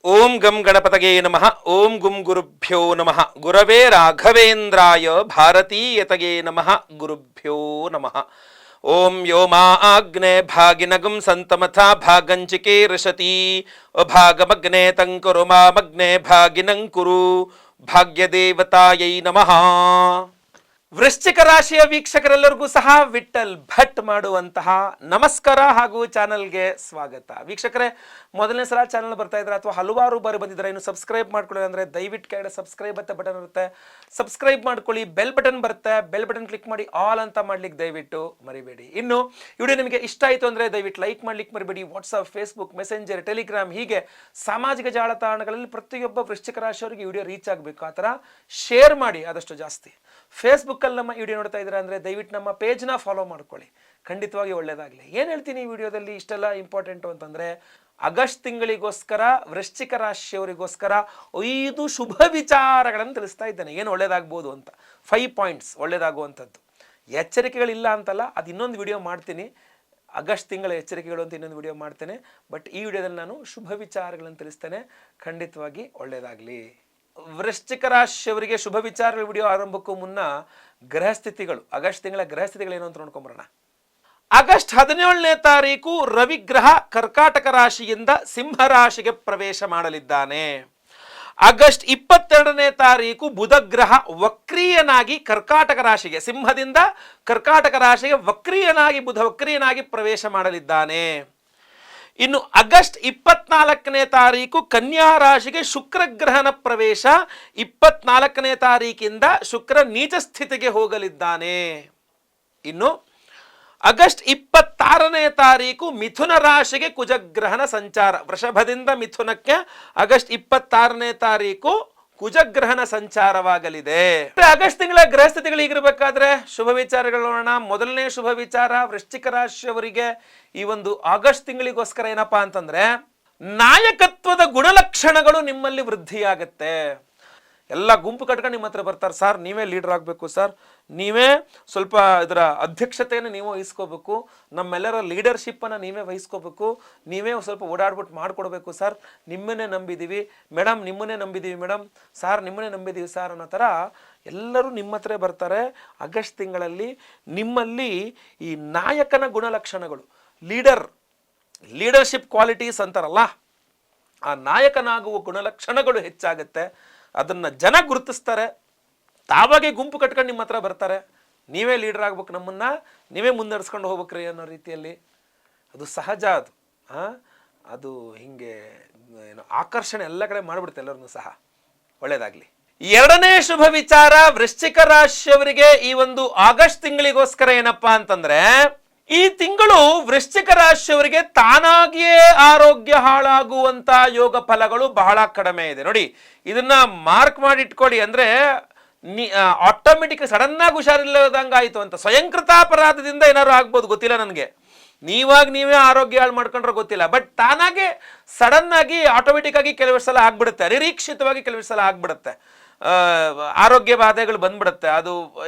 ಓಂ ಗಂ ಗಣಪತಗೆ ನಮಃ. ಓಂ ಗುಂ ಗುರುಭ್ಯೋ ನಮಃ. ಗುರವೇ ರಾಘವೇಂದ್ರಾಯ ಭಾರತೀಯತಗೆ ನಮಃ. ಗುರುಭ್ಯೋ ನಮಃ. ಓಂ ಯೋಮಾ ಆಗ್ನೇ ಭಾಗಿನಗಂ ಸಂತಮಥಾ ಭಾಗಂಚಿಕೆ ರಶತಿ ಅಭಾಗಮಗ್ನೆ ತಂಕುರು ಮಾಮಗ್ನೆ ಭಾಗಿನಂಕುರು ಭಾಗ್ಯದೇವತಾಯೈ ನಮಃ. ವೃಶ್ಚಿಕ ರಾಶಿಯ ವೀಕ್ಷಕರೆಲ್ಲರಿಗೂ ಸಹ ವಿಠಲ್ ಭಟ್ ಮಾಡುವಂತಹ ನಮಸ್ಕಾರ ಹಾಗೂ ಚಾನಲ್ಗೆ ಸ್ವಾಗತ. ವೀಕ್ಷಕರೇ, ಮೊದಲನೇ ಸಲ ಚಾನಲ್ ಬರ್ತಾ ಇದ್ರೆ ಅಥವಾ ಹಲವಾರು ಬಾರಿ ಬಂದಿದ್ದಾರೆ, ಇನ್ನು ಸಬ್ಸ್ಕ್ರೈಬ್ ಮಾಡ್ಕೊಳ್ಳಿ ಅಂದರೆ ದಯವಿಟ್ಟು ಕೆಳಗಡೆ ಸಬ್ಸ್ಕ್ರೈಬ್ ಅಂತ ಬಟನ್ ಇರುತ್ತೆ, ಸಬ್ಸ್ಕ್ರೈಬ್ ಮಾಡ್ಕೊಳ್ಳಿ. ಬೆಲ್ ಬಟನ್ ಬರುತ್ತೆ, ಬೆಲ್ ಬಟನ್ ಕ್ಲಿಕ್ ಮಾಡಿ ಆಲ್ ಅಂತ ಮಾಡ್ಲಿಕ್ಕೆ ದಯವಿಟ್ಟು ಮರಿಬೇಡಿ. ಇನ್ನು ವಿಡಿಯೋ ನಿಮಗೆ ಇಷ್ಟ ಆಯಿತು ಅಂದರೆ ದಯವಿಟ್ಟು ಲೈಕ್ ಮಾಡ್ಲಿಕ್ಕೆ ಮರಿಬೇಡಿ. ವಾಟ್ಸಪ್, ಫೇಸ್ಬುಕ್, ಮೆಸೆಂಜರ್, ಟೆಲಿಗ್ರಾಮ್ ಹೀಗೆ ಸಾಮಾಜಿಕ ಜಾಲತಾಣಗಳಲ್ಲಿ ಪ್ರತಿಯೊಬ್ಬ ವೃಶ್ಚಿಕ ರಾಶಿಯವರಿಗೆ ವಿಡಿಯೋ ರೀಚ್ ಆಗಬೇಕು. ಆ ಥರ ಶೇರ್ ಮಾಡಿ ಆದಷ್ಟು ಜಾಸ್ತಿ. ಫೇಸ್ಬುಕ್ಕಲ್ಲಿ ನಮ್ಮ ವಿಡಿಯೋ ನೋಡ್ತಾ ಇದ್ದೀರಾ ಅಂದರೆ ದಯವಿಟ್ಟು ನಮ್ಮ ಪೇಜ್ನ ಫಾಲೋ ಮಾಡ್ಕೊಳ್ಳಿ, ಖಂಡಿತವಾಗಿ ಒಳ್ಳೆಯದಾಗಲಿ. ಏನು ಹೇಳ್ತೀನಿ ಈ ವಿಡಿಯೋದಲ್ಲಿ ಇಷ್ಟೆಲ್ಲ ಇಂಪಾರ್ಟೆಂಟು ಅಂತಂದರೆ, ಆಗಸ್ಟ್ ತಿಂಗಳಿಗೋಸ್ಕರ ವೃಶ್ಚಿಕ ರಾಶಿಯವರಿಗೋಸ್ಕರ 5 ಶುಭ ವಿಚಾರಗಳನ್ನು ತಿಳಿಸ್ತಾ ಇದ್ದೇನೆ. ಏನು ಒಳ್ಳೇದಾಗ್ಬೋದು ಅಂತ 5 ಪಾಯಿಂಟ್ಸ್ ಒಳ್ಳೇದಾಗುವಂಥದ್ದು. ಎಚ್ಚರಿಕೆಗಳಿಲ್ಲ ಅಂತಲ್ಲ, ಅದು ಇನ್ನೊಂದು ವಿಡಿಯೋ ಮಾಡ್ತೀನಿ. ಆಗಸ್ಟ್ ತಿಂಗಳ ಎಚ್ಚರಿಕೆಗಳು ಅಂತ ಇನ್ನೊಂದು ವಿಡಿಯೋ ಮಾಡ್ತೇನೆ. ಬಟ್ ಈ ವಿಡಿಯೋದಲ್ಲಿ ನಾನು ಶುಭ ವಿಚಾರಗಳನ್ನು ತಿಳಿಸ್ತೇನೆ, ಖಂಡಿತವಾಗಿ ಒಳ್ಳೆಯದಾಗಲಿ. ವೃಶ್ಚಿಕ ರಾಶಿಯವರಿಗೆ ಶುಭ ವಿಚಾರಗಳ ವಿಡಿಯೋ ಆರಂಭಕ್ಕೂ ಮುನ್ನ ಗ್ರಹಸ್ಥಿತಿಗಳು, ಆಗಸ್ಟ್ ತಿಂಗಳ ಗ್ರಹಸ್ಥಿತಿಗಳು ಏನು ಅಂತ ನೋಡ್ಕೊಂಬರೋಣ. ಆಗಸ್ಟ್ 17ನೇ ತಾರೀಕು ರವಿಗ್ರಹ ಕರ್ಕಾಟಕ ರಾಶಿಯಿಂದ ಸಿಂಹ ರಾಶಿಗೆ ಪ್ರವೇಶ ಮಾಡಲಿದ್ದಾನೆ. ಆಗಸ್ಟ್ 22ನೇ ತಾರೀಕು ಬುಧ ಗ್ರಹ ವಕ್ರೀಯನಾಗಿ ಕರ್ಕಾಟಕ ರಾಶಿಗೆ, ಸಿಂಹದಿಂದ ಕರ್ಕಾಟಕ ರಾಶಿಗೆ ವಕ್ರೀಯನಾಗಿ ಬುಧ ವಕ್ರೀಯನಾಗಿ ಪ್ರವೇಶ ಮಾಡಲಿದ್ದಾನೆ. ಇನ್ನು ಆಗಸ್ಟ್ 24ನೇ ತಾರೀಕು ಕನ್ಯಾ ರಾಶಿಗೆ ಶುಕ್ರಗ್ರಹನ ಪ್ರವೇಶ. 24ನೇ ತಾರೀಕಿಂದ ಶುಕ್ರ ನೀಚ ಸ್ಥಿತಿಗೆ ಹೋಗಲಿದ್ದಾನೆ. ಇನ್ನು ಆಗಸ್ಟ್ 26ನೇ ತಾರೀಕು ಮಿಥುನ ರಾಶಿಗೆ ಕುಜಗ್ರಹನ ಸಂಚಾರ. ವೃಷಭದಿಂದ ಮಿಥುನಕ್ಕೆ ಆಗಸ್ಟ್ 26ನೇ ತಾರೀಕು ಕುಜಗ್ರಹನ ಸಂಚಾರವಾಗಲಿದೆ. ಆಗಸ್ಟ್ ತಿಂಗಳ ಗ್ರಹಸ್ಥಿತಿಗಳು ಹೀಗಿರಬೇಕಾದ್ರೆ ಶುಭ ವಿಚಾರಗಳು ನೋಡೋಣ. ಮೊದಲನೇ ಶುಭ ವಿಚಾರ ವೃಶ್ಚಿಕ ರಾಶಿಯವರಿಗೆ ಈ ಒಂದು ಆಗಸ್ಟ್ ತಿಂಗಳಿಗೋಸ್ಕರ ಏನಪ್ಪಾ ಅಂತಂದ್ರೆ, ನಾಯಕತ್ವದ ಗುಣಲಕ್ಷಣಗಳು ನಿಮ್ಮಲ್ಲಿ ವೃದ್ಧಿಯಾಗತ್ತೆ. ಎಲ್ಲ ಗುಂಪು ಕಟ್ಕೊಂಡು ನಿಮ್ಮ ಹತ್ರ ಬರ್ತಾರೆ, ಸರ್ ನೀವೇ ಲೀಡರ್ ಆಗಬೇಕು, ಸರ್ ನೀವೇ ಸ್ವಲ್ಪ ಇದರ ಅಧ್ಯಕ್ಷತೆಯನ್ನು ನೀವು ವಹಿಸ್ಕೋಬೇಕು, ನಮ್ಮೆಲ್ಲರ ಲೀಡರ್ಶಿಪ್ಪನ್ನು ನೀವೇ ವಹಿಸ್ಕೋಬೇಕು, ನೀವೇ ಸ್ವಲ್ಪ ಓಡಾಡ್ಬಿಟ್ಟು ಮಾಡಿಕೊಡ್ಬೇಕು ಸರ್, ನಿಮ್ಮನ್ನೇ ನಂಬಿದ್ದೀವಿ ಮೇಡಮ್, ನಿಮ್ಮನ್ನೇ ನಂಬಿದ್ದೀವಿ ಮೇಡಮ್, ಸಾರ್ ನಿಮ್ಮನ್ನೇ ನಂಬಿದ್ದೀವಿ ಸಾರ್ ಅನ್ನೋ ಥರ ಎಲ್ಲರೂ ನಿಮ್ಮ ಹತ್ರ ಬರ್ತಾರೆ. ಆಗಸ್ಟ್ ತಿಂಗಳಲ್ಲಿ ನಿಮ್ಮಲ್ಲಿ ಈ ನಾಯಕನ ಗುಣಲಕ್ಷಣಗಳು, ಲೀಡರ್ಶಿಪ್ ಕ್ವಾಲಿಟೀಸ್ ಅಂತಾರಲ್ಲ, ಆ ನಾಯಕನಾಗುವ ಗುಣಲಕ್ಷಣಗಳು ಹೆಚ್ಚಾಗುತ್ತೆ. ಅದನ್ನು ಜನ ಗುರುತಿಸ್ತಾರೆ, ತಾವಾಗೆ ಗುಂಪು ಕಟ್ಕೊಂಡು ನಿಮ್ಮ ಹತ್ರ ಬರ್ತಾರೆ, ನೀವೇ ಲೀಡರ್ ಆಗ್ಬೇಕು, ನಮ್ಮನ್ನು ನೀವೇ ಮುನ್ನಡೆಸ್ಕೊಂಡು ಹೋಗ್ಬೇಕ್ರಿ ಅನ್ನೋ ರೀತಿಯಲ್ಲಿ. ಅದು ಸಹಜ, ಅದು ಹಿಂಗೆ ಏನು ಆಕರ್ಷಣೆ ಎಲ್ಲ ಕಡೆ ಮಾಡಿಬಿಡುತ್ತೆ ಎಲ್ಲರನ್ನೂ ಸಹ. ಒಳ್ಳೆಯದಾಗಲಿ. ಎರಡನೇ ಶುಭ ವಿಚಾರ ವೃಶ್ಚಿಕ ರಾಶಿಯವರಿಗೆ ಈ ಒಂದು ಆಗಸ್ಟ್ ತಿಂಗಳಿಗೋಸ್ಕರ ಏನಪ್ಪಾ ಅಂತಂದ್ರೆ, ಈ ತಿಂಗಳು ವೃಶ್ಚಿಕ ರಾಶಿಯವರಿಗೆ ತಾನಾಗಿಯೇ ಆರೋಗ್ಯ ಹಾಳಾಗುವಂತ ಯೋಗ ಫಲಗಳು ಬಹಳ ಕಡಿಮೆ ಇದೆ. ನೋಡಿ, ಇದನ್ನ ಮಾರ್ಕ್ ಮಾಡಿ ಇಟ್ಕೊಳ್ಳಿ. ಅಂದ್ರೆ ಆಟೋಮೆಟಿಕ್ ಸಡನ್ ಆಗಿ ಹುಷಾರಿಲ್ಲದಂಗ ಆಯ್ತು ಅಂತ, ಸ್ವಯಂಕೃತಾಪರಾಧದಿಂದ ಏನಾದ್ರು ಆಗ್ಬೋದು ಗೊತ್ತಿಲ್ಲ ನನಗೆ, ನೀವೇ ಆರೋಗ್ಯ ಹಾಳು ಮಾಡ್ಕೊಂಡ್ರೆ ಗೊತ್ತಿಲ್ಲ. ಬಟ್ ತಾನಾಗೆ ಸಡನ್ ಆಗಿ ಆಟೋಮೆಟಿಕ್ ಆಗಿ ಕೆಲವು ಸಲ ಆಗ್ಬಿಡುತ್ತೆ, ಅನಿರೀಕ್ಷಿತವಾಗಿ ಕೆಲವು ಸಲ ಆಗ್ಬಿಡುತ್ತೆ, ಆರೋಗ್ಯ ಬಾಧೆಗಳು ಬಂದ್ಬಿಡುತ್ತೆ. ಅದು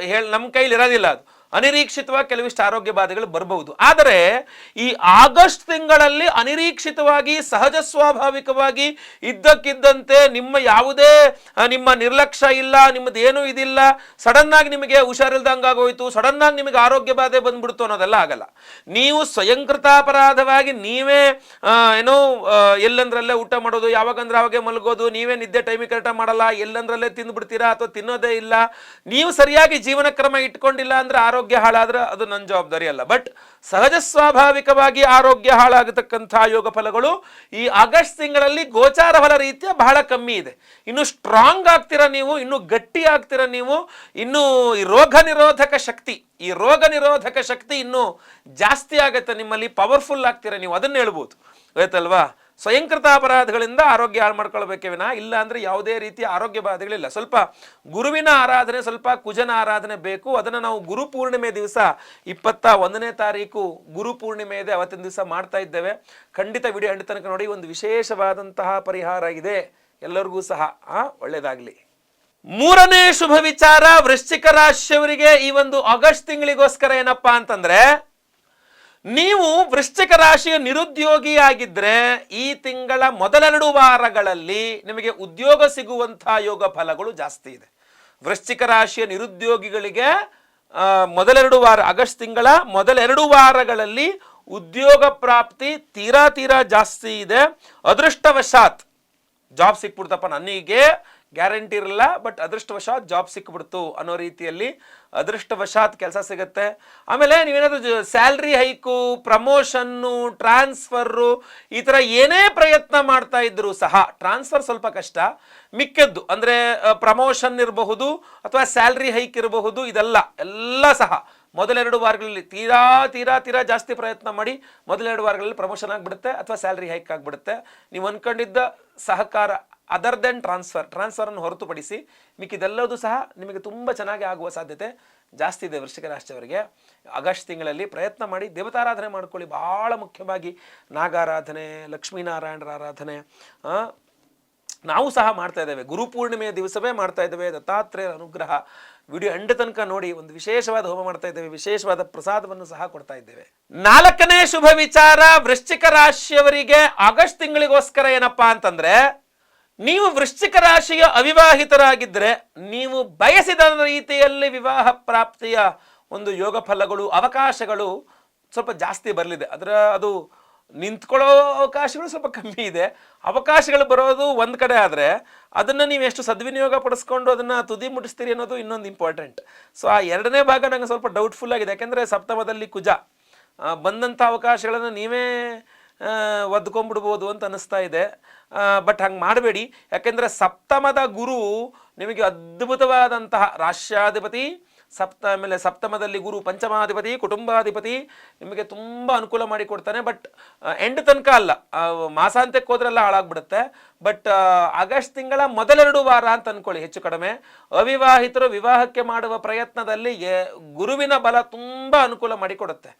ನಮ್ಮ ಕೈಲಿ ಇರೋದಿಲ್ಲ, ಅದು ಅನಿರೀಕ್ಷಿತವಾಗಿ ಕೆಲವಿಷ್ಟು ಆರೋಗ್ಯ ಬಾಧೆಗಳು ಬರಬಹುದು. ಆದರೆ ಈ ಆಗಸ್ಟ್ ತಿಂಗಳಲ್ಲಿ ಅನಿರೀಕ್ಷಿತವಾಗಿ ಸಹಜ ಸ್ವಾಭಾವಿಕವಾಗಿ ಇದ್ದಕ್ಕಿದ್ದಂತೆ ನಿಮ್ಮ ನಿರ್ಲಕ್ಷ್ಯ ಇಲ್ಲ, ನಿಮ್ಮದೇನೂ ಇದಿಲ್ಲ, ಸಡನ್ ಆಗಿ ನಿಮಗೆ ಹುಷಾರಿಲ್ದಂಗಾಗೋಯ್ತು, ಸಡನ್ ಆಗಿ ನಿಮಗೆ ಆರೋಗ್ಯ ಬಾಧೆ ಬಂದ್ಬಿಡ್ತು ಅನ್ನೋದೆಲ್ಲ ಆಗಲ್ಲ. ನೀವು ಸ್ವಯಂಕೃತಾಪರಾಧವಾಗಿ ನೀವೇ ಎಲ್ಲಂದ್ರಲ್ಲೇ ಊಟ ಮಾಡೋದು, ಯಾವಾಗಂದ್ರೆ ಅವಾಗೆ ಮಲಗೋದು, ನೀವೇ ನಿದ್ದೆ ಟೈಮಿಗೆ ಕರೆಕ್ಟಾಗಿ ಮಾಡಲ್ಲ, ಎಲ್ಲಂದ್ರಲ್ಲೇ ತಿಂದ್ಬಿಡ್ತೀರಾ ಅಥವಾ ತಿನ್ನೋದೇ ಇಲ್ಲ, ನೀವು ಸರಿಯಾಗಿ ಜೀವನ ಕ್ರಮ ಇಟ್ಕೊಂಡಿಲ್ಲ ಅಂದ್ರೆ ಆರೋಗ್ಯ ಹಾಳಾದ್ರೆ ಅದು ನನ್ನ ಜವಾಬ್ದಾರಿ ಅಲ್ಲ. ಬಟ್ ಸಹಜ ಸ್ವಾಭಾವಿಕವಾಗಿ ಆರೋಗ್ಯ ಹಾಳಾಗತಕ್ಕಂಥ ಯೋಗ ಫಲಗಳು ಈ ಆಗಸ್ಟ್ ತಿಂಗಳಲ್ಲಿ ಗೋಚಾರ ಫಲ ರೀತಿಯ ಬಹಳ ಕಮ್ಮಿ ಇದೆ. ಇನ್ನು ಸ್ಟ್ರಾಂಗ್ ಆಗ್ತೀರಾ ನೀವು, ಇನ್ನು ಗಟ್ಟಿ ಆಗ್ತೀರಾ ನೀವು, ಇನ್ನು ಈ ರೋಗ ನಿರೋಧಕ ಶಕ್ತಿ ಇನ್ನೂ ಜಾಸ್ತಿ ಆಗುತ್ತೆ ನಿಮ್ಮಲ್ಲಿ, ಪವರ್ಫುಲ್ ಆಗ್ತೀರಾ ನೀವು, ಅದನ್ನ ಹೇಳ್ಬೋದು. ಆಯ್ತಲ್ವಾ? ಸ್ವಯಂಕೃತ ಅಪರಾಧಗಳಿಂದ ಆರೋಗ್ಯ ಹಾಳು ಮಾಡ್ಕೊಳ್ಬೇಕೇ ವಿನ ಇಲ್ಲ ಅಂದರೆ ಯಾವುದೇ ರೀತಿಯ ಆರೋಗ್ಯ ಬಾಧೆಗಳಿಲ್ಲ. ಸ್ವಲ್ಪ ಗುರುವಿನ ಆರಾಧನೆ, ಸ್ವಲ್ಪ ಕುಜನ ಆರಾಧನೆ ಬೇಕು. ಅದನ್ನು ನಾವು ಗುರು ಪೂರ್ಣಿಮೆ ದಿವಸ 21ನೇ ತಾರೀಕು ಗುರು ಪೂರ್ಣಿಮೆ ಇದೆ, ಅವತ್ತಿನ ದಿವಸ ಮಾಡ್ತಾ ಇದ್ದೇವೆ. ಖಂಡಿತ ವಿಡಿಯೋ ಎಂಡ್ ತನಕ ನೋಡಿ, ಒಂದು ವಿಶೇಷವಾದಂತಹ ಪರಿಹಾರ ಇದೆ ಎಲ್ಲರಿಗೂ ಸಹ. ಒಳ್ಳೆಯದಾಗಲಿ. ಮೂರನೇ ಶುಭ ವಿಚಾರ ವೃಶ್ಚಿಕ ರಾಶಿಯವರಿಗೆ ಈ ಒಂದು ಆಗಸ್ಟ್ ತಿಂಗಳಿಗೋಸ್ಕರ ಏನಪ್ಪಾ ಅಂತಂದ್ರೆ, ನೀವು ವೃಶ್ಚಿಕ ರಾಶಿಯ ನಿರುದ್ಯೋಗಿಯಾಗಿದ್ದರೆ ಈ ತಿಂಗಳ ಮೊದಲೆರಡು ವಾರಗಳಲ್ಲಿ ನಿಮಗೆ ಉದ್ಯೋಗ ಸಿಗುವಂತಹ ಯೋಗ ಫಲಗಳು ಜಾಸ್ತಿ ಇದೆ. ವೃಶ್ಚಿಕ ರಾಶಿಯ ನಿರುದ್ಯೋಗಿಗಳಿಗೆ ಮೊದಲೆರಡು ವಾರ, ಆಗಸ್ಟ್ ತಿಂಗಳ ಮೊದಲೆರಡು ವಾರಗಳಲ್ಲಿ ಉದ್ಯೋಗ ಪ್ರಾಪ್ತಿ ತೀರಾ ಜಾಸ್ತಿ ಇದೆ. ಅದೃಷ್ಟವಶಾತ್ ಜಾಬ್ ಸಿಕ್ಬಿಡ್ತಪ್ಪ, ನನಗೆ ಗ್ಯಾರಂಟಿ ಇರಲ್ಲ ಬಟ್ ಅದೃಷ್ಟವಶಾತ್ ಜಾಬ್ ಸಿಕ್ಬಿಡ್ತು ಅನ್ನೋ ರೀತಿಯಲ್ಲಿ ಅದೃಷ್ಟವಶಾತ್ ಕೆಲಸ ಸಿಗುತ್ತೆ. ಆಮೇಲೆ ನೀವೇನಾದರೂ ಸ್ಯಾಲ್ರಿ ಹೈಕು, ಪ್ರಮೋಷನ್ನು, ಟ್ರಾನ್ಸ್ಫರು ಈ ಥರ ಏನೇ ಪ್ರಯತ್ನ ಮಾಡ್ತಾ ಇದ್ರು ಸಹ ಟ್ರಾನ್ಸ್ಫರ್ ಸ್ವಲ್ಪ ಕಷ್ಟ, ಮಿಕ್ಕದ್ದು ಅಂದರೆ ಪ್ರಮೋಷನ್ ಇರಬಹುದು ಅಥವಾ ಸ್ಯಾಲ್ರಿ ಹೈಕ್ ಇರಬಹುದು, ಎಲ್ಲ ಸಹ ಮೊದಲೆರಡು ವಾರಗಳಲ್ಲಿ ತೀರಾ ಜಾಸ್ತಿ ಪ್ರಯತ್ನ ಮಾಡಿ ಮೊದಲೆರಡು ವಾರಗಳಲ್ಲಿ ಪ್ರಮೋಷನ್ ಆಗಿಬಿಡುತ್ತೆ ಅಥವಾ ಸ್ಯಾಲ್ರಿ ಹೈಕ್ ಆಗಿಬಿಡುತ್ತೆ. ನೀವು ಅಂದ್ಕೊಂಡಿದ್ದ ಸಹಕಾರ ಅದರ್ ದೆನ್ ಟ್ರಾನ್ಸ್ಫರನ್ನು ಹೊರತುಪಡಿಸಿ ಮಿಕ್ಕಿದೆಲ್ಲದೂ ಸಹ ನಿಮಗೆ ತುಂಬ ಚೆನ್ನಾಗಿ ಆಗುವ ಸಾಧ್ಯತೆ ಜಾಸ್ತಿ ಇದೆ. ವೃಶ್ಚಿಕ ರಾಶಿಯವರಿಗೆ ಆಗಸ್ಟ್ ತಿಂಗಳಲ್ಲಿ ಪ್ರಯತ್ನ ಮಾಡಿ ದೇವತಾರಾಧನೆ ಮಾಡ್ಕೊಳ್ಳಿ. ಭಾಳ ಮುಖ್ಯವಾಗಿ ನಾಗಾರಾಧನೆ, ಲಕ್ಷ್ಮೀನಾರಾಯಣರ ಆರಾಧನೆ ನಾವು ಸಹ ಮಾಡ್ತಾ ಇದ್ದೇವೆ. ಗುರುಪೂರ್ಣಿಮೆಯ ದಿವಸವೇ ಮಾಡ್ತಾ ಇದ್ದೇವೆ. ದತ್ತಾತ್ರೇಯರ ಅನುಗ್ರಹ ವಿಡಿಯೋ ಎಂಡ್ ತನಕ ನೋಡಿ. ಒಂದು ವಿಶೇಷವಾದ ಹೋಮ ಮಾಡ್ತಾ ಇದ್ದೇವೆ, ವಿಶೇಷವಾದ ಪ್ರಸಾದವನ್ನು ಸಹ ಕೊಡ್ತಾ ಇದ್ದೇವೆ. 4ನೇ ಶುಭ ವಿಚಾರ ವೃಶ್ಚಿಕ ರಾಶಿಯವರಿಗೆ ಆಗಸ್ಟ್ ತಿಂಗಳಿಗೋಸ್ಕರ ಏನಪ್ಪಾ ಅಂತಂದ್ರೆ, ನೀವು ವೃಶ್ಚಿಕ ರಾಶಿಯ ಅವಿವಾಹಿತರಾಗಿದ್ದರೆ ನೀವು ಬಯಸಿದ ರೀತಿಯಲ್ಲಿ ವಿವಾಹ ಪ್ರಾಪ್ತಿಯ ಒಂದು ಯೋಗ ಫಲಗಳು, ಅವಕಾಶಗಳು ಸ್ವಲ್ಪ ಜಾಸ್ತಿ ಬರಲಿದೆ. ಅದು ನಿಂತ್ಕೊಳ್ಳೋ ಅವಕಾಶಗಳು ಸ್ವಲ್ಪ ಕಮ್ಮಿ ಇದೆ. ಅವಕಾಶಗಳು ಬರೋದು ಒಂದು ಕಡೆ ಆದರೆ ಅದನ್ನು ನೀವು ಎಷ್ಟು ಸದ್ವಿನಿಯೋಗ ಪಡಿಸ್ಕೊಂಡು ಅದನ್ನು ತುದಿ ಮುಟ್ಟಿಸ್ತೀರಿ ಅನ್ನೋದು ಇನ್ನೊಂದು ಇಂಪಾರ್ಟೆಂಟ್. ಸೊ ಆ ಎರಡನೇ ಭಾಗ ನನಗೆ ಸ್ವಲ್ಪ ಡೌಟ್ಫುಲ್ ಆಗಿದೆ. ಯಾಕೆಂದರೆ ಸಪ್ತಮದಲ್ಲಿ ಕುಜ, ಬಂದಂಥ ಅವಕಾಶಗಳನ್ನು ನೀವೇ ಒದ್ಕೊಂಡ್ಬಿಡ್ಬೋದು ಅಂತ ಅನ್ನಿಸ್ತಾ ಇದೆ. ಬಟ್ ಹಂಗೆ ಮಾಡಬೇಡಿ. ಯಾಕೆಂದರೆ ಸಪ್ತಮದ ಗುರು ನಿಮಗೆ ಅದ್ಭುತವಾದಂತಹ ರಾಷ್ಟ್ರಾಧಿಪತಿ, ಆಮೇಲೆ ಸಪ್ತಮದಲ್ಲಿ ಗುರು ಪಂಚಮಾಧಿಪತಿ, ಕುಟುಂಬಾಧಿಪತಿ, ನಿಮಗೆ ತುಂಬ ಅನುಕೂಲ ಮಾಡಿಕೊಡ್ತಾನೆ. ಬಟ್ ಎಂಡ್ ತನಕ ಅಲ್ಲ, ಮಾಸಾಂತ್ಯಕ್ಕೆ ಹೋದ್ರೆಲ್ಲ ಹಾಳಾಗ್ಬಿಡುತ್ತೆ. ಬಟ್ ಆಗಸ್ಟ್ ತಿಂಗಳ ಮೊದಲೆರಡು ವಾರ ಅಂತ ಅನ್ಕೊಳ್ಳಿ ಹೆಚ್ಚು ಕಡಿಮೆ. ಅವಿವಾಹಿತರು ವಿವಾಹಕ್ಕೆ ಮಾಡುವ ಪ್ರಯತ್ನದಲ್ಲಿ ಗುರುವಿನ ಬಲ ತುಂಬ ಅನುಕೂಲ ಮಾಡಿಕೊಡುತ್ತೆ.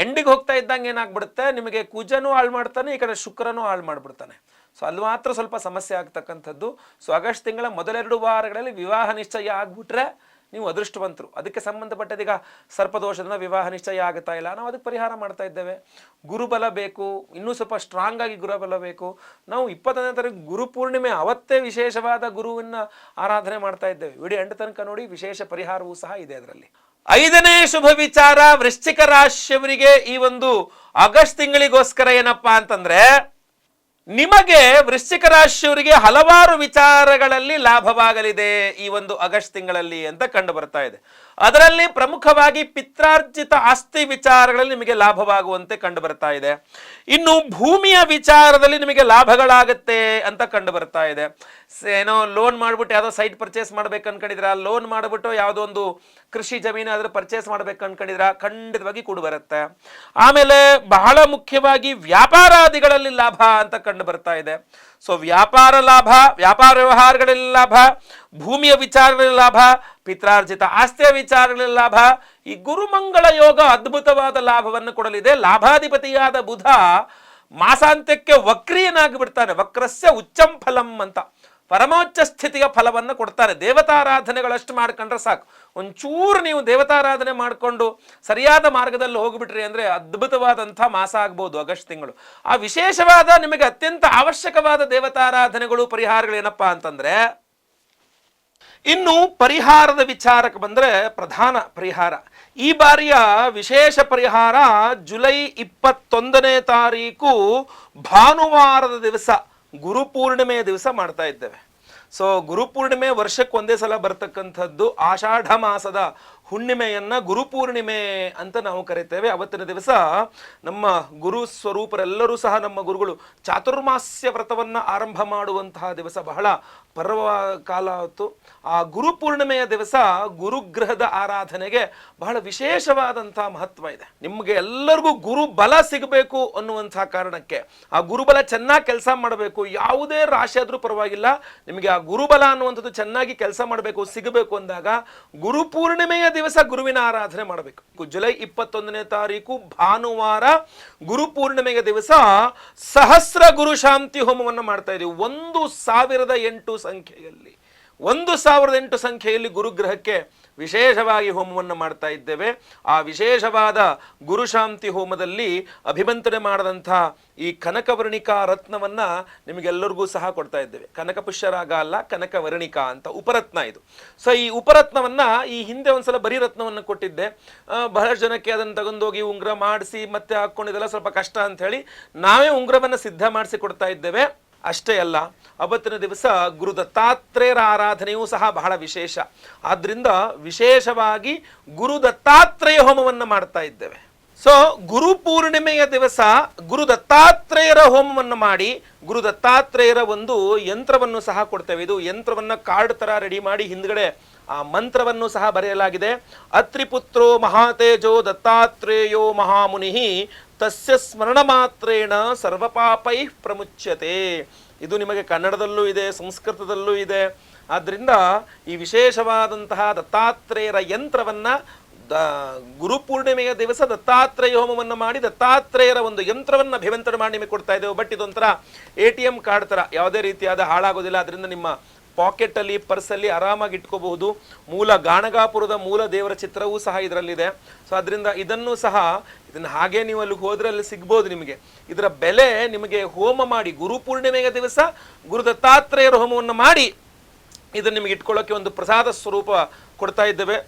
ಎಂಡಿಗೆ ಹೋಗ್ತಾ ಇದ್ದಂಗೆ ಏನಾಗ್ಬಿಡುತ್ತೆ, ನಿಮಗೆ ಕುಜನೂ ಹಾಳು ಮಾಡ್ತಾನೆ, ಈ ಕಡೆ ಶುಕ್ರನೂ ಹಾಳು ಮಾಡಿಬಿಡ್ತಾನೆ. ಸೊ ಅಲ್ಲಿ ಮಾತ್ರ ಸ್ವಲ್ಪ ಸಮಸ್ಯೆ ಆಗ್ತಕ್ಕಂಥದ್ದು. ಸೊ ಆಗಸ್ಟ್ ತಿಂಗಳ ಮೊದಲೆರಡು ವಾರಗಳಲ್ಲಿ ವಿವಾಹ ನಿಶ್ಚಯ ಆಗ್ಬಿಟ್ರೆ ನೀವು ಅದೃಷ್ಟವಂತರು. ಅದಕ್ಕೆ ಸಂಬಂಧಪಟ್ಟದೀಗ ಸರ್ಪದೋಷದಿಂದ ವಿವಾಹ ನಿಶ್ಚಯ ಆಗುತ್ತಾ ಇಲ್ಲ, ನಾವು ಅದಕ್ಕೆ ಪರಿಹಾರ ಮಾಡ್ತಾ ಇದ್ದೇವೆ. ಗುರುಬಲ ಬೇಕು, ಇನ್ನೂ ಸ್ವಲ್ಪ ಸ್ಟ್ರಾಂಗ್ ಆಗಿ ಗುರುಬಲ ಬೇಕು. ನಾವು 20ನೇ ತಾರೀಕು ಗುರುಪೂರ್ಣಿಮೆ ಅವತ್ತೇ ವಿಶೇಷವಾದ ಗುರುವಿನ ಆರಾಧನೆ ಮಾಡ್ತಾ ಇದ್ದೇವೆ. ವಿಡಿಯೋ ಎಂಡ್ ತನಕ ನೋಡಿ, ವಿಶೇಷ ಪರಿಹಾರವೂ ಸಹ ಇದೆ ಅದರಲ್ಲಿ. 5ನೇ ಶುಭ ವಿಚಾರ ವೃಶ್ಚಿಕ ರಾಶಿಯವರಿಗೆ ಈ ಒಂದು ಆಗಸ್ಟ್ ತಿಂಗಳಿಗೋಸ್ಕರ ಏನಪ್ಪಾ ಅಂತಂದ್ರೆ, ನಿಮಗೆ ವೃಶ್ಚಿಕ ರಾಶಿಯವರಿಗೆ ಹಲವಾರು ವಿಚಾರಗಳಲ್ಲಿ ಲಾಭವಾಗಲಿದೆ ಈ ಒಂದು ಆಗಸ್ಟ್ ತಿಂಗಳಲ್ಲಿ ಅಂತ ಕಂಡು ಬರ್ತಾ ಇದೆ. ಅದರಲ್ಲಿ ಪ್ರಮುಖವಾಗಿ ಪಿತ್ರಾರ್ಜಿತ ಆಸ್ತಿ ವಿಚಾರಗಳಲ್ಲಿ ನಿಮಗೆ ಲಾಭವಾಗುವಂತೆ ಕಂಡು ಬರ್ತಾ ಇದೆ. ಇನ್ನು ಭೂಮಿಯ ವಿಚಾರದಲ್ಲಿ ನಿಮಗೆ ಲಾಭಗಳಾಗುತ್ತೆ ಅಂತ ಕಂಡು ಬರ್ತಾ ಇದೆ. ಏನೋ ಲೋನ್ ಮಾಡ್ಬಿಟ್ಟು ಯಾವುದೋ ಸೈಟ್ ಪರ್ಚೇಸ್ ಮಾಡ್ಬೇಕು ಅನ್ಕೊಂಡಿದ್ರ, ಲೋನ್ ಮಾಡಿಬಿಟ್ಟು ಯಾವುದೋ ಒಂದು ಕೃಷಿ ಜಮೀನು ಆದ್ರೆ ಪರ್ಚೇಸ್ ಮಾಡ್ಬೇಕು ಅನ್ಕೊಂಡಿದ್ರ, ಖಂಡಿತವಾಗಿ ಕೂಡ ಬರುತ್ತೆ. ಆಮೇಲೆ ಬಹಳ ಮುಖ್ಯವಾಗಿ ವ್ಯಾಪಾರಾದಿಗಳಲ್ಲಿ ಲಾಭ ಅಂತ ಕಂಡು ಬರ್ತಾ ಇದೆ. ಸೊ ವ್ಯಾಪಾರ ಲಾಭ, ವ್ಯಾಪಾರ ವ್ಯವಹಾರಗಳಲ್ಲಿ ಲಾಭ, ಭೂಮಿಯ ವಿಚಾರಗಳಲ್ಲಿ ಲಾಭ, ಪಿತ್ರಾರ್ಜಿತ ಆಸ್ತಿಯ ವಿಚಾರಗಳಲ್ಲಿ ಲಾಭ. ಈ ಗುರುಮಂಗಳ ಯೋಗ ಅದ್ಭುತವಾದ ಲಾಭವನ್ನು ಕೊಡಲಿದೆ. ಲಾಭಾಧಿಪತಿಯಾದ ಬುಧ ಮಾಸಾಂತ್ಯಕ್ಕೆ ವಕ್ರಿಯನಾಗಿ ಬಿಡ್ತಾನೆ. ವಕ್ರಸ್ಯ ಉಚ್ಚಂ ಫಲಂ ಅಂತ ಪರಮೋಚ್ಚ ಸ್ಥಿತಿಯ ಫಲವನ್ನು ಕೊಡ್ತಾನೆ. ದೇವತಾರಾಧನೆಗಳಷ್ಟು ಮಾಡ್ಕೊಂಡ್ರೆ ಸಾಕು. ಒಂಚೂರು ನೀವು ದೇವತಾರಾಧನೆ ಮಾಡಿಕೊಂಡು ಸರಿಯಾದ ಮಾರ್ಗದಲ್ಲಿ ಹೋಗ್ಬಿಟ್ರಿ ಅಂದರೆ ಅದ್ಭುತವಾದಂಥ ಮಾಸ ಆಗ್ಬೋದು ಆಗಸ್ಟ್ ತಿಂಗಳು. ಆ ವಿಶೇಷವಾದ ನಿಮಗೆ ಅತ್ಯಂತ ಅವಶ್ಯಕವಾದ ದೇವತಾರಾಧನೆಗಳು, ಪರಿಹಾರಗಳು ಏನಪ್ಪ ಅಂತಂದರೆ, ಇನ್ನು ಪರಿಹಾರದ ವಿಚಾರಕ್ಕೆ ಬಂದರೆ ಪ್ರಧಾನ ಪರಿಹಾರ, ಈ ಬಾರಿಯ ವಿಶೇಷ ಪರಿಹಾರ ಜುಲೈ 21ನೇ ತಾರೀಕು ಭಾನುವಾರದ ದಿವಸ, ಗುರುಪೂರ್ಣಿಮೆಯ ದಿವಸ ಮಾಡ್ತಾ ಇದ್ದೇವೆ. ಸೊ ಗುರುಪೂರ್ಣಿಮೆ ವರ್ಷಕ್ಕೆ ಒಂದೇ ಸಲ ಬರ್ತಕ್ಕಂಥದ್ದು. ಆಷಾಢ ಮಾಸದ ಹುಣ್ಣಿಮೆಯನ್ನು ಗುರುಪೂರ್ಣಿಮೆ ಅಂತ ನಾವು ಕರಿತೇವೆ. ಅವತ್ತಿನ ದಿವಸ ನಮ್ಮ ಗುರು ಸ್ವರೂಪರೆಲ್ಲರೂ ಸಹ ನಮ್ಮ ಗುರುಗಳು ಚಾತುರ್ಮಾಸ್ಯ ವ್ರತವನ್ನು ಆರಂಭ ಮಾಡುವಂತಹ ದಿವಸ, ಬಹಳ ಪರ್ವ ಕಾಲ ಹೊತ್ತು. ಆ ಗುರುಪೂರ್ಣಿಮೆಯ ದಿವಸ ಗುರುಗ್ರಹದ ಆರಾಧನೆಗೆ ಬಹಳ ವಿಶೇಷವಾದಂಥ ಮಹತ್ವ ಇದೆ. ನಿಮಗೆ ಎಲ್ಲರಿಗೂ ಗುರು ಬಲ ಸಿಗಬೇಕು ಅನ್ನುವಂಥ ಕಾರಣಕ್ಕೆ, ಆ ಗುರುಬಲ ಚೆನ್ನಾಗಿ ಕೆಲಸ ಮಾಡಬೇಕು, ಯಾವುದೇ ರಾಶಿ ಆದರೂ ಪರವಾಗಿಲ್ಲ, ನಿಮಗೆ ಆ ಗುರುಬಲ ಅನ್ನುವಂಥದ್ದು ಚೆನ್ನಾಗಿ ಕೆಲಸ ಮಾಡಬೇಕು, ಸಿಗಬೇಕು ಅಂದಾಗ ಗುರುಪೂರ್ಣಿಮೆಯ ದಿವಸ ಗುರುವಿನ ಆರಾಧನೆ ಮಾಡಬೇಕು. ಜುಲೈ 21ನೇ ತಾರೀಕು ಭಾನುವಾರ ಗುರುಪೂರ್ಣಿಮೆಯ ದಿವಸ ಸಹಸ್ರ ಗುರು ಶಾಂತಿ ಹೋಮವನ್ನು ಮಾಡ್ತಾ ಇದ್ದೀವಿ. 1008 ಸಂಖ್ಯೆಯಲ್ಲಿ 1008 ಸಂಖ್ಯೆಯಲ್ಲಿ ಗುರುಗ್ರಹಕ್ಕೆ ವಿಶೇಷವಾಗಿ ಹೋಮವನ್ನು ಮಾಡ್ತಾ ಇದ್ದೇವೆ. ಆ ವಿಶೇಷವಾದ ಗುರುಶಾಂತಿ ಹೋಮದಲ್ಲಿ ಅಭಿಮಂತ್ರಣೆ ಮಾಡಿದಂಥ ಈ ಕನಕವರ್ಣಿಕಾ ರತ್ನವನ್ನು ನಿಮಗೆಲ್ಲರಿಗೂ ಸಹ ಕೊಡ್ತಾ ಇದ್ದೇವೆ. ಕನಕ ಪುಷ್ಯರಾಗ ಅಲ್ಲ, ಕನಕವರ್ಣಿಕಾ ಅಂತ ಉಪರತ್ನ ಇದು. ಸೊ ಈ ಉಪರತ್ನವನ್ನು ಈ ಹಿಂದೆ ಒಂದ್ಸಲ ಬರೀ ರತ್ನವನ್ನು ಕೊಟ್ಟಿದ್ದೆ. ಬಹಳಷ್ಟು ಜನಕ್ಕೆ ಅದನ್ನು ತಗೊಂಡೋಗಿ ಉಂಗುರ ಮಾಡಿಸಿ ಮತ್ತೆ ಹಾಕ್ಕೊಂಡಿದ್ದೆಲ್ಲ ಸ್ವಲ್ಪ ಕಷ್ಟ ಅಂತ ಹೇಳಿ ನಾವೇ ಉಂಗುರವನ್ನು ಸಿದ್ಧ ಮಾಡಿಸಿ ಕೊಡ್ತಾ ಇದ್ದೇವೆ. ಅಷ್ಟೇ ಅಲ್ಲ, ಅವತ್ತಿನ ದಿವಸ ಗುರು ದತ್ತಾತ್ರೇಯರ ಆರಾಧನೆಯೂ ಸಹ ಬಹಳ ವಿಶೇಷ. ಆದ್ದರಿಂದ ವಿಶೇಷವಾಗಿ ಗುರು ದತ್ತಾತ್ರೇಯ ಹೋಮವನ್ನು ಮಾಡ್ತಾ ಇದ್ದೇವೆ. ಸೊ ಗುರು ಪೂರ್ಣಿಮೆಯ ದಿವಸ ಗುರು ದತ್ತಾತ್ರೇಯರ ಹೋಮವನ್ನು ಮಾಡಿ ಗುರು ದತ್ತಾತ್ರೇಯರ ಒಂದು ಯಂತ್ರವನ್ನು ಸಹ ಕೊಡ್ತೇವೆ. ಇದು ಯಂತ್ರವನ್ನು ಕಾರ್ಡ್ ಥರ ರೆಡಿ ಮಾಡಿ ಹಿಂದ್ಗಡೆ ಆ ಮಂತ್ರವನ್ನು ಸಹ ಬರೆಯಲಾಗಿದೆ. ಅತ್ರಿಪುತ್ರೋ ಮಹಾತೇಜೋ ದತ್ತಾತ್ರೇಯೋ ಮಹಾಮುನಿ ತಸ್ಯ ಸ್ಮರಣ ಮಾತ್ರೇಣ ಸರ್ವಪಾಪೈ ಪ್ರಮುಚ್ಯತೆ. ಇದು ನಿಮಗೆ ಕನ್ನಡದಲ್ಲೂ ಇದೆ, ಸಂಸ್ಕೃತದಲ್ಲೂ ಇದೆ. ಆದ್ದರಿಂದ ಈ ವಿಶೇಷವಾದಂತಹ ದತ್ತಾತ್ರೇಯರ ಯಂತ್ರವನ್ನು ಗುರುಪೂರ್ಣಿಮೆಯ ದಿವಸ ದತ್ತಾತ್ರೇಯ ಹೋಮವನ್ನು ಮಾಡಿ ದತ್ತಾತ್ರೇಯರ ಒಂದು ಯಂತ್ರವನ್ನು ಅಭಿಮಂತ್ರಣ ಮಾಡಿ ನಿಮಗೆ ಕೊಡ್ತಾ ಇದ್ದೇವೆ. ಬಟ್ ಇದೊಂಥರ ATM ಕಾರ್ಡ್ ಥರ, ಯಾವುದೇ ರೀತಿಯಾದ ಹಾಳಾಗೋದಿಲ್ಲ. ಅದರಿಂದ ನಿಮ್ಮ ಪಾಕೆಟಲ್ಲಿ, ಪರ್ಸಲ್ಲಿ ಆರಾಮಾಗಿ ಇಟ್ಕೋಬಹುದು. ಮೂಲ ಗಾಣಗಾಪುರದ ಮೂಲ ದೇವರ ಚಿತ್ರವೂ ಸಹ ಇದರಲ್ಲಿದೆ. ಸೊ ಅದರಿಂದ ಇದನ್ನು ಹಾಗೆ ನೀವು ಅಲ್ಲಿ ಹೋದ್ರೆ ಅಲ್ಲಿ ಸಿಗ್ಬೋದು ನಿಮಗೆ. ಇದರ ಬೆಲೆ ನಿಮಗೆ ಹೋಮ ಮಾಡಿ ಗುರುಪೂರ್ಣಿಮೆಯ ದಿವಸ ಗುರು ದತ್ತಾತ್ರೇಯರ ಹೋಮವನ್ನು ಮಾಡಿ ಇದನ್ನು ನಿಮಗೆ ಇಟ್ಕೊಳ್ಳೋಕ್ಕೆ ಒಂದು ಪ್ರಸಾದ ಸ್ವರೂಪ ಕೊಡ್ತಾ ಇದ್ದೇವೆ.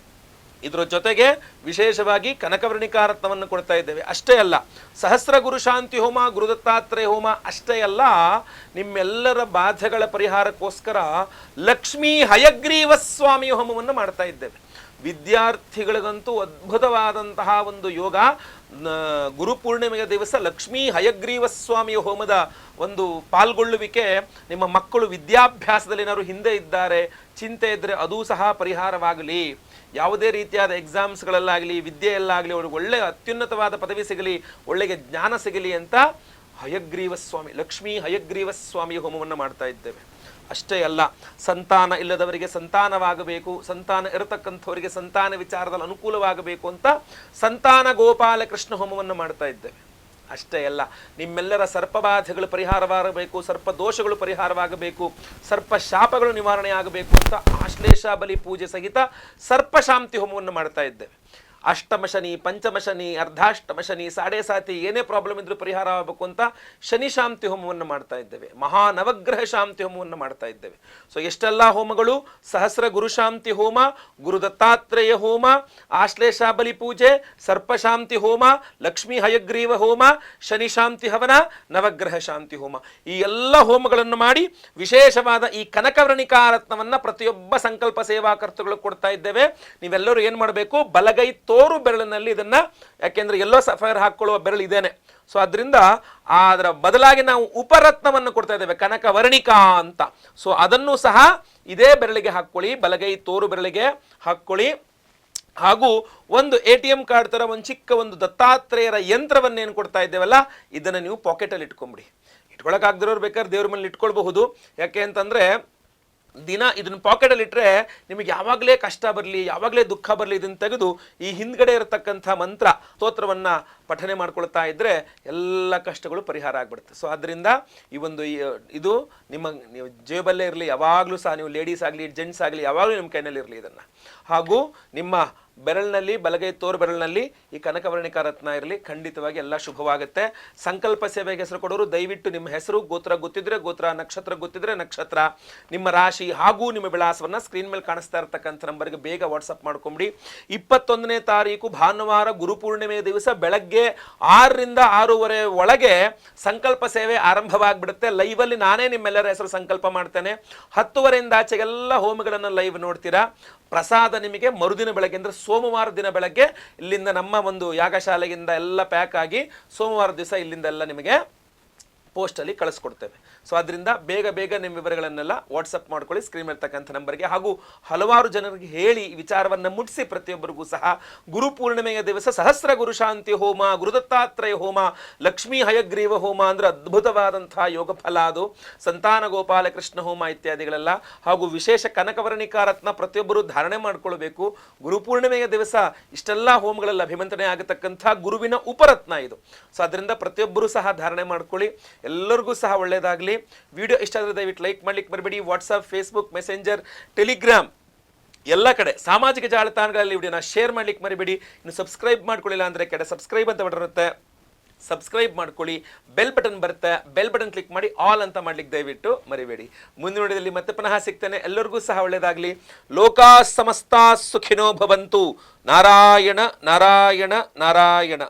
ಇದರ ಜೊತೆಗೆ ವಿಶೇಷವಾಗಿ ಕನಕವರ್ಣಿಕಾ ರತ್ನವನ್ನು ಕೊಡ್ತಾ ಇದ್ದೇವೆ. ಅಷ್ಟೇ ಅಲ್ಲ, ಸಹಸ್ರ ಗುರು ಶಾಂತಿ ಹೋಮ, ಗುರುದತ್ತಾತ್ರೇಯ ಹೋಮ ಅಷ್ಟೇ ಅಲ್ಲ, ನಿಮ್ಮೆಲ್ಲರ ಬಾಧೆಗಳ ಪರಿಹಾರಕ್ಕೋಸ್ಕರ ಲಕ್ಷ್ಮೀ ಹಯಗ್ರೀವ ಸ್ವಾಮಿ ಹೋಮವನ್ನು ಮಾಡ್ತಾ ಇದ್ದೇವೆ. ವಿದ್ಯಾರ್ಥಿಗಳಿಗಂತೂ ಅದ್ಭುತವಾದಂತಹ ಒಂದು ಯೋಗ. ಗುರುಪೂರ್ಣಿಮೆಯ ದಿವಸ ಲಕ್ಷ್ಮೀ ಹಯಗ್ರೀವ ಸ್ವಾಮಿಯ ಹೋಮದ ಒಂದು ಪಾಲ್ಗೊಳ್ಳುವಿಕೆ. ನಿಮ್ಮ ಮಕ್ಕಳು ವಿದ್ಯಾಭ್ಯಾಸದಲ್ಲಿ ಏನಾದ್ರು ಹಿಂದೆ ಇದ್ದಾರೆ, ಚಿಂತೆ ಇದ್ದರೆ ಅದೂ ಸಹ ಪರಿಹಾರವಾಗಲಿ. ಯಾವುದೇ ರೀತಿಯಾದ ಎಕ್ಸಾಮ್ಸ್ಗಳಲ್ಲಾಗಲಿ, ವಿದ್ಯೆಯಲ್ಲಾಗಲಿ ಅವ್ರಿಗೆ ಒಳ್ಳೆಯ ಅತ್ಯುನ್ನತವಾದ ಪದವಿ ಸಿಗಲಿ, ಒಳ್ಳೆಯ ಜ್ಞಾನ ಸಿಗಲಿ ಅಂತ ಹಯಗ್ರೀವ ಸ್ವಾಮಿ, ಲಕ್ಷ್ಮೀ ಹಯಗ್ರೀವ ಸ್ವಾಮಿಯ ಹೋಮವನ್ನು ಮಾಡ್ತಾ ಇದ್ದೇವೆ. ಅಷ್ಟೇ ಅಲ್ಲ, ಸಂತಾನ ಇಲ್ಲದವರಿಗೆ ಸಂತಾನವಾಗಬೇಕು, ಸಂತಾನ ಇರತಕ್ಕಂಥವರಿಗೆ ಸಂತಾನ ವಿಚಾರದಲ್ಲಿ ಅನುಕೂಲವಾಗಬೇಕು ಅಂತ ಸಂತಾನ ಗೋಪಾಲ ಕೃಷ್ಣ ಹೋಮವನ್ನು ಮಾಡ್ತಾ ಇದ್ದೇವೆ. ಅಷ್ಟೇ ಅಲ್ಲ, ನಿಮ್ಮೆಲ್ಲರ ಸರ್ಪಬಾಧೆಗಳು ಪರಿಹಾರವಾಗಬೇಕು, ಸರ್ಪ ದೋಷಗಳು ಪರಿಹಾರವಾಗಬೇಕು, ಸರ್ಪ ಶಾಪಗಳು ನಿವಾರಣೆ ಆಗಬೇಕು ಅಂತ ಆಶ್ಲೇಷ ಬಲಿ ಪೂಜೆ ಸಹಿತ ಸರ್ಪಶಾಂತಿ ಹೋಮವನ್ನು ಮಾಡ್ತಾ ಇದ್ದೇವೆ. ಅಷ್ಟಮ ಶನಿ, ಪಂಚಮ ಶನಿ, ಅರ್ಧಾಷ್ಟಮ ಶನಿ, ಸಾಡೆ ಸಾತಿ ಏನೇ ಪ್ರಾಬ್ಲಮ್ ಇದ್ರೂ ಪರಿಹಾರ ಆಗಬೇಕು ಅಂತ ಶನಿ ಶಾಂತಿ ಹೋಮವನ್ನು ಮಾಡ್ತಾ ಇದ್ದೇವೆ. ಮಹಾನವಗ್ರಹ ಶಾಂತಿ ಹೋಮವನ್ನು ಮಾಡ್ತಾ ಇದ್ದೇವೆ. ಸೊ ಎಷ್ಟೆಲ್ಲ ಹೋಮಗಳು: ಸಹಸ್ರ ಗುರು ಶಾಂತಿ ಹೋಮ, ಗುರು ದತ್ತಾತ್ರೇಯ ಹೋಮ, ಆಶ್ಲೇಷ ಬಲಿ ಪೂಜೆ, ಸರ್ಪಶಾಂತಿ ಹೋಮ, ಲಕ್ಷ್ಮೀ ಹಯಗ್ರೀವ ಹೋಮ, ಶನಿ ಶಾಂತಿ ಹವನ, ನವಗ್ರಹ ಶಾಂತಿ ಹೋಮ. ಈ ಎಲ್ಲ ಹೋಮಗಳನ್ನು ಮಾಡಿ ವಿಶೇಷವಾದ ಈ ಕನಕವರ್ಣಿಕಾ ರತ್ನವನ್ನು ಪ್ರತಿಯೊಬ್ಬ ಸಂಕಲ್ಪ ಸೇವಾಕರ್ತೃಗಳು ಕೊಡ್ತಾ ಇದ್ದೇವೆ. ನೀವೆಲ್ಲರೂ ಏನು ಮಾಡಬೇಕು, ಬಲಗೈ ತೋರು ಬೆರಳಿನಲ್ಲಿ ಇದನ್ನ, ಯಾಕೆಂದ್ರೆ ಎಲ್ಲೋ ಸಫೈರ್ ಹಾಕೊಳ್ಳುವ ಬೆರಳು ಇದೇನೆ. ಸೊ ಅದರಿಂದ ಅದರ ಬದಲಾಗಿ ನಾವು ಉಪರತ್ನವನ್ನು ಕೊಡ್ತಾ ಇದ್ದೇವೆ, ಕನಕವರ್ಣಿಕಾ ಅಂತ. ಸೊ ಅದನ್ನು ಸಹ ಇದೇ ಬೆರಳಿಗೆ ಹಾಕ್ಕೊಳ್ಳಿ, ಬಲಗೈ ತೋರು ಬೆರಳಿಗೆ ಹಾಕ್ಕೊಳ್ಳಿ. ಹಾಗೂ ಒಂದು ATM ಕಾರ್ಡ್ ಥರ ಒಂದು ಚಿಕ್ಕ ಒಂದು ದತ್ತಾತ್ರೇಯರ ಯಂತ್ರವನ್ನೇನು ಕೊಡ್ತಾ ಇದ್ದೇವಲ್ಲ, ಇದನ್ನು ನೀವು ಪಾಕೆಟಲ್ಲಿ ಇಟ್ಕೊಂಬಿಡಿ. ಇಟ್ಕೊಳಕ್ಕಾಗದಿರೋರು ಬೇಕಾದ್ರೆ ದೇವ್ರ ಮೇಲೆ ಇಟ್ಕೊಳ್ಬಹುದು. ಯಾಕೆ ಅಂತಂದರೆ ದಿನ ಇದನ್ನು ಪಾಕೆಟಲ್ಲಿ ಇಟ್ಟರೆ ನಿಮಗೆ ಯಾವಾಗಲೇ ಕಷ್ಟ ಬರಲಿ, ಯಾವಾಗಲೇ ದುಃಖ ಬರಲಿ, ಇದನ್ನು ತೆಗೆದು ಈ ಹಿಂದ್ಗಡೆ ಇರತಕ್ಕಂಥ ಮಂತ್ರ ಸ್ತೋತ್ರವನ್ನು ಪಠನೆ ಮಾಡ್ಕೊಳ್ತಾ ಇದ್ದರೆ ಎಲ್ಲ ಕಷ್ಟಗಳು ಪರಿಹಾರ ಆಗಿಬಿಡುತ್ತೆ. ಸೊ ಆದ್ದರಿಂದ ಈ ಒಂದು ಇದು ನೀವು ಜೇಬಲ್ಲೇ ಇರಲಿ, ಯಾವಾಗಲೂ ಸಹ ನೀವು ಲೇಡೀಸ್ ಆಗಲಿ ಜೆಂಟ್ಸ್ ಆಗಲಿ ಯಾವಾಗಲೂ ನಿಮ್ಮ ಕೈನಲ್ಲಿ ಇರಲಿ ಇದನ್ನು. ಹಾಗೂ ನಿಮ್ಮ ಬೆರಳಿನಲ್ಲಿ, ಬಲಗೈ ತೋರು ಬೆರಳಿನಲ್ಲಿ ಈ ಕನಕವರ್ಣಿಕಾ ರತ್ನ ಇರಲಿ, ಖಂಡಿತವಾಗಿ ಎಲ್ಲ ಶುಭವಾಗುತ್ತೆ. ಸಂಕಲ್ಪ ಸೇವೆಗೆ ಹೆಸರು ಕೊಡೋರು ದಯವಿಟ್ಟು ನಿಮ್ಮ ಹೆಸರು, ಗೋತ್ರ ಗೊತ್ತಿದ್ರೆ ಗೋತ್ರ, ನಕ್ಷತ್ರ ಗೊತ್ತಿದ್ರೆ ನಕ್ಷತ್ರ, ನಿಮ್ಮ ರಾಶಿ ಹಾಗೂ ನಿಮ್ಮ ವಿಳಾಸವನ್ನು ಸ್ಕ್ರೀನ್ ಮೇಲೆ ಕಾಣಿಸ್ತಾ ಇರತಕ್ಕಂಥ ನಂಬರ್ಗೆ ಬೇಗ ವಾಟ್ಸಪ್ ಮಾಡ್ಕೊಂಬಿಡಿ. 21ನೇ ತಾರೀಕು ಭಾನುವಾರ ಗುರುಪೂರ್ಣಿಮೆ ದಿವಸ ಬೆಳಗ್ಗೆ 6ರಿಂದ 6:30 ಒಳಗೆ ಸಂಕಲ್ಪ ಸೇವೆ ಆರಂಭವಾಗಿಬಿಡುತ್ತೆ. ಲೈವಲ್ಲಿ ನಾನೇ ನಿಮ್ಮೆಲ್ಲರ ಹೆಸರು ಸಂಕಲ್ಪ ಮಾಡ್ತೇನೆ. 10:30ಯಿಂದ ಆಚೆಗೆಲ್ಲ ಹೋಮಗಳನ್ನು ಲೈವ್ ನೋಡ್ತೀರಾ. ಪ್ರಸಾದ ನಿಮಗೆ ಮರುದಿನ ಬೆಳಗ್ಗೆ, ಅಂದರೆ ಸೋಮವಾರ ದಿನ ಬೆಳಗ್ಗೆ ಇಲ್ಲಿಂದ ನಮ್ಮ ಒಂದು ಯಾಗಶಾಲೆಯಿಂದ ಎಲ್ಲ ಪ್ಯಾಕ್ ಆಗಿ ಸೋಮವಾರ ದಿವಸ ಇಲ್ಲಿಂದ ಎಲ್ಲ ನಿಮಗೆ ಪೋಸ್ಟಲ್ಲಿ ಕಳಿಸ್ಕೊಡ್ತೇವೆ. ಸೊ ಅದರಿಂದ ಬೇಗ ಬೇಗ ನಿಮ್ಮ ವಿವರಗಳನ್ನೆಲ್ಲ ವಾಟ್ಸಪ್ ಮಾಡ್ಕೊಳ್ಳಿ ಸ್ಕ್ರೀನ್ ಇರ್ತಕ್ಕಂಥ ನಂಬರ್ಗೆ. ಹಾಗೂ ಹಲವಾರು ಜನರಿಗೆ ಹೇಳಿ ಈ ವಿಚಾರವನ್ನು ಮುಟ್ಟಿಸಿ ಪ್ರತಿಯೊಬ್ಬರಿಗೂ ಸಹ ಗುರುಪೂರ್ಣಿಮೆಯ ದಿವಸ ಸಹಸ್ರ ಗುರು ಶಾಂತಿ ಹೋಮ, ಗುರುದತ್ತಾತ್ರೇಯ ಹೋಮ, ಲಕ್ಷ್ಮೀ ಹಯಗ್ರೀವ ಹೋಮ ಅಂದರೆ ಅದ್ಭುತವಾದಂತಹ ಯೋಗ ಫಲ ಅದು. ಸಂತಾನ ಗೋಪಾಲ ಕೃಷ್ಣ ಹೋಮ ಇತ್ಯಾದಿಗಳೆಲ್ಲ. ಹಾಗೂ ವಿಶೇಷ ಕನಕವರ್ಣಿಕಾ ರತ್ನ ಪ್ರತಿಯೊಬ್ಬರು ಧಾರಣೆ ಮಾಡ್ಕೊಳ್ಬೇಕು. ಗುರುಪೂರ್ಣಿಮೆಯ ದಿವಸ ಇಷ್ಟೆಲ್ಲ ಹೋಮಗಳಲ್ಲಿ ಅಭಿಮಂತ್ರಣೆ ಆಗತಕ್ಕಂಥ ಗುರುವಿನ ಉಪರತ್ನ ಇದು. ಸೊ ಅದರಿಂದ ಪ್ರತಿಯೊಬ್ಬರೂ ಸಹ ಧಾರಣೆ ಮಾಡ್ಕೊಳ್ಳಿ. ಎಲ್ಲರಿಗೂ ಸಹ ಒಳ್ಳೆಯದಾಗಲಿ. ವಿಡಿಯೋ ಇಷ್ಟ ಆದರೆ ದಯವಿಟ್ಟು ಲೈಕ್ ಮಾಡ್ಲಿಕ್ಕೆ ಮರಿಬೇಡಿ. ವಾಟ್ಸಪ್, ಫೇಸ್ಬುಕ್, ಮೆಸೆಂಜರ್, ಟೆಲಿಗ್ರಾಮ್ ಎಲ್ಲ ಕಡೆ ಸಾಮಾಜಿಕ ಜಾಲತಾಣಗಳಲ್ಲಿ ವಿಡಿಯೋನ ಶೇರ್ ಮಾಡ್ಲಿಕ್ಕೆ ಮರಿಬೇಡಿ. ಇನ್ನು ಸಬ್ಸ್ಕ್ರೈಬ್ ಮಾಡ್ಕೊಳ್ಳಿಲ್ಲ ಅಂದರೆ ಕೆಡೆ ಸಬ್ಸ್ಕ್ರೈಬ್ ಅಂತ ಬಟನ್ ಇರುತ್ತೆ, ಸಬ್ಸ್ಕ್ರೈಬ್ ಮಾಡ್ಕೊಳ್ಳಿ. ಬೆಲ್ ಬಟನ್ ಬರುತ್ತೆ, ಬೆಲ್ ಬಟನ್ ಕ್ಲಿಕ್ ಮಾಡಿ ಆಲ್ ಅಂತ ಮಾಡ್ಲಿಕ್ಕೆ ದಯವಿಟ್ಟು ಮರಿಬೇಡಿ. ಮುಂದಿನ ವಿಡಿಯೋದಲ್ಲಿ ಮತ್ತೆ ಪುನಃ ಸಿಗ್ತೇನೆ. ಎಲ್ಲರಿಗೂ ಸಹ ಒಳ್ಳೆಯದಾಗಲಿ. ಲೋಕಾ ಸಮಸ್ತ ಸುಖಿನೋ ಭವಂತು. ನಾರಾಯಣ ನಾರಾಯಣ ನಾರಾಯಣ.